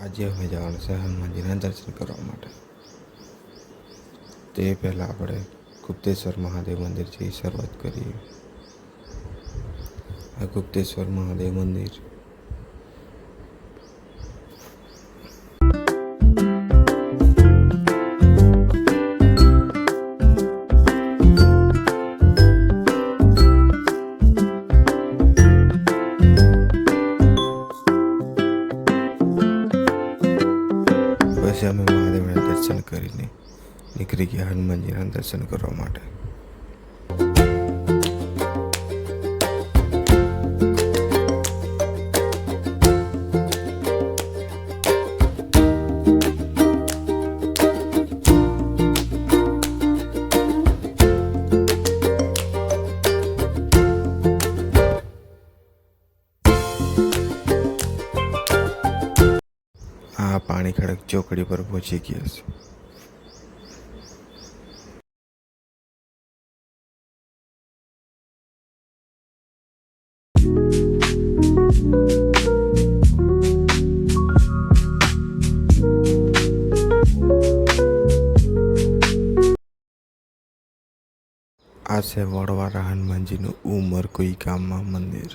આજે અમે જવાનું છે હનુમાનજીના દર્શન કરવા માટે। તે પહેલાં આપણે ગુપ્તેશ્વર મહાદેવ મંદિરથી શરૂઆત કરીએ। આ ગુપ્તેશ્વર મહાદેવ મંદિર પછી અમે મહાદેવના દર્શન કરીને નીકળી ગયા હનુમાનજીના દર્શન કરવા માટે। આ પાણી ખડક ચોકડી પર પહોંચી ગયા છે। આ છે વડવાળા હનુમાનજીનું ઉમરકોઈ ગામમાં મંદિર।